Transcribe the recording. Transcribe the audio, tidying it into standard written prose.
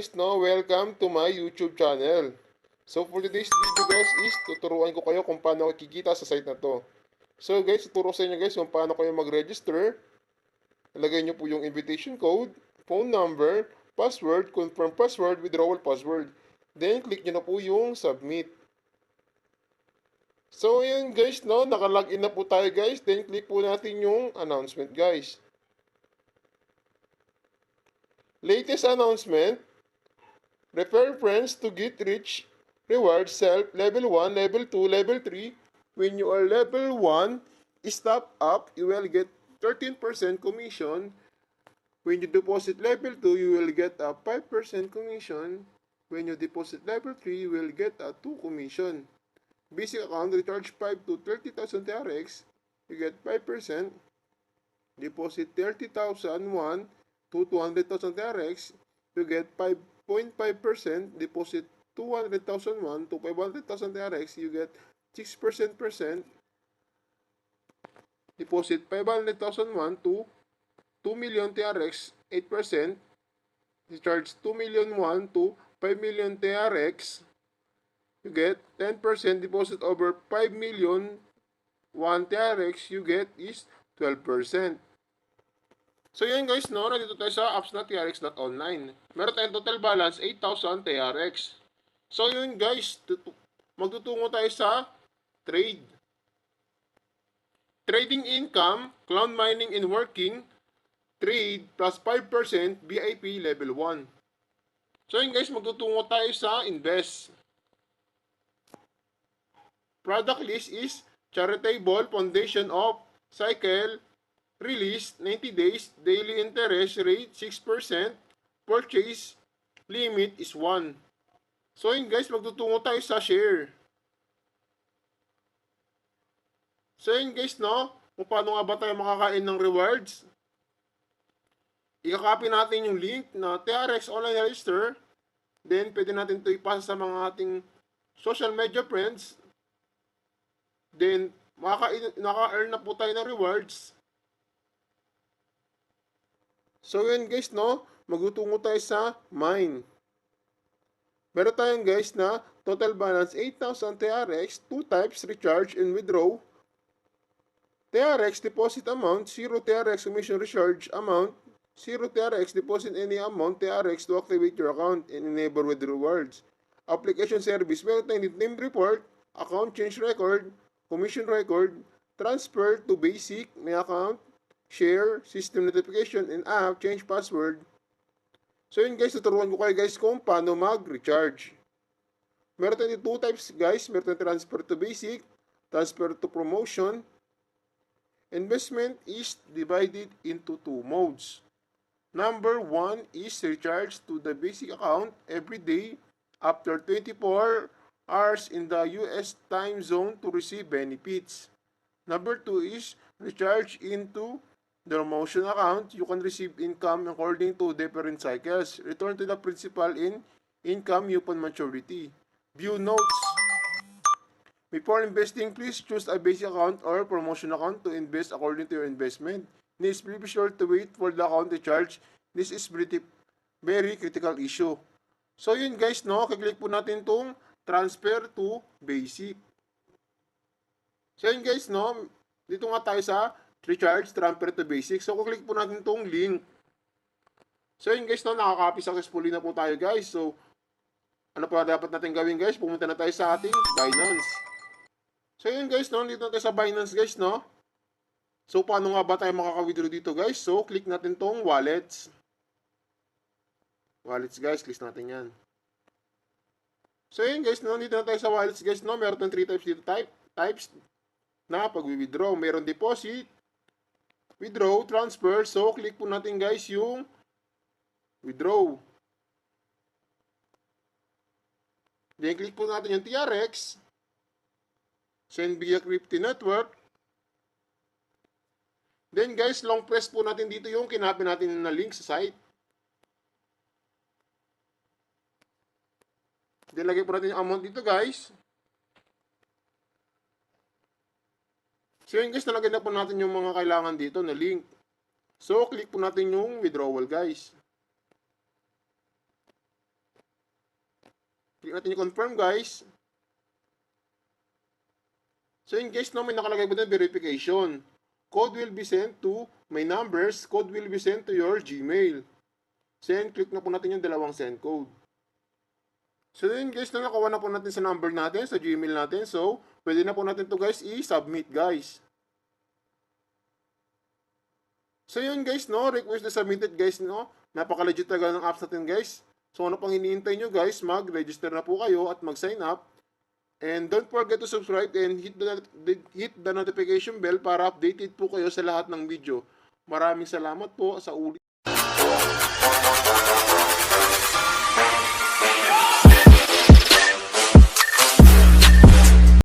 guys, no, welcome to my YouTube channel. So for today's video guys is tuturuan ko kayo kung paano kikita sa site na to. So guys, tuturo sa inyo guys kung paano kayo mag-register. Ilagay nyo po yung invitation code, phone number, password, confirm password, withdrawal password. Then click nyo na po yung submit. So yun guys, no, nakalogin na po tayo guys. Then click po natin yung announcement guys. Latest announcement. Refer friends to get rich rewards self level 1, level 2, level 3. When you are level 1, step up, you will get 13% commission. When you deposit level 2, you will get a 5% commission. When you deposit level 3, you will get a 2 commission. Basic account recharge 5 to 30,000 TRX, you get 5%. Deposit 30,001 to 200,000 TRX, you get 5.5%. Deposit 200,001 to 500,000 TRX, you get 6%. Deposit 500,001 to 2 million TRX, 8%. Recharge 2 million 1 to 5 million TRX, you get 10%. Deposit over 5 million 1 TRX, you get is 12%. So yan guys, no, nandito tayo sa apps na TRX.online. Meron tayong total balance 8,000 TRX. So yun guys, magtutungo tayo sa trade. Trading income, cloud mining and working, trade plus 5% VIP level 1. So yun guys, magtutungo tayo sa invest. Product list is charitable foundation of cycle release 90 days, daily interest rate 6%, purchase limit is 1. So yun guys, magtutungo tayo sa share. So yun guys, no, kung paano nga ba tayo makakain ng rewards. I-copy natin yung link na TRX online register. Then pwede natin ito ipasa sa mga ating social media friends. Then maka-earn na po tayo ng rewards. So yun guys, no, magtutungo tayo sa mine. Meron tayong guys na total balance 8,000 TRX, 2 types recharge and withdraw. TRX deposit amount, 0 TRX commission recharge amount, 0 TRX deposit any amount TRX to activate your account and enable with rewards. Application service, meron tayong name report, account change record, commission record, transfer to basic, may account, share, system notification, and app, change password. So yun guys, tuturuan ko kayo guys kung paano mag-recharge. Meron tayo 2 types guys. Meron tayo transfer to basic, transfer to promotion. Investment is divided into 2 modes. Number 1 is recharge to the basic account every day after 24 hours in the US time zone to receive benefits. Number 2 is recharge into the promotion account. You can receive income according to different cycles. Return to the principal in income upon maturity. View notes. Before investing, please choose a basic account or promotion account to invest according to your investment. Please be sure to wait for the account to charge. This is very critical issue. So yun guys, no, kiklik po natin tong transfer to basic. So yun guys, no, dito nga tayo sa recharge, transfer to basic. So, kuklik po natin itong link. So, yun guys, no, nakaka-copy successfully na po tayo guys. So, ano pa dapat natin gawin guys? Pumunta na tayo sa ating Binance. So, yun guys, no, dito na tayo sa Binance guys, no. So, paano nga ba tayo makaka-withdraw dito guys? So, click natin tong wallets. Wallets guys, click natin yan. So, yun guys, no, dito na tayo sa wallets guys, no. Meron tayong 3 types dito, types na pag-withdraw. Meron deposit, withdraw, transfer. So, click po natin guys yung withdraw. Then, click po natin yung TRX. Send via Crypto Network. Then guys, long press po natin dito yung kinapin natin na link sa site. Then, lagay po natin yung amount dito guys. So yun guys, nalagay na po natin yung mga kailangan dito na link. So, click po natin yung withdrawal guys. Click natin yung confirm guys. So yun guys, no, may nakalagay po na verification. Code will be sent to my numbers. Code will be sent to your Gmail. Send, click na po natin yung dalawang send code. So yun guys, na nakuha na po natin sa number natin, sa Gmail natin. So, pwede na po natin to guys i-submit guys. So yun guys, no, request na submitted guys, no. Napaka-legit talaga ng apps natin guys. So ano pang hinihintay nyo guys, mag-register na po kayo at mag-sign up. And don't forget to subscribe and hit the notification bell para updated po kayo sa lahat ng video. Maraming salamat po sa ulit.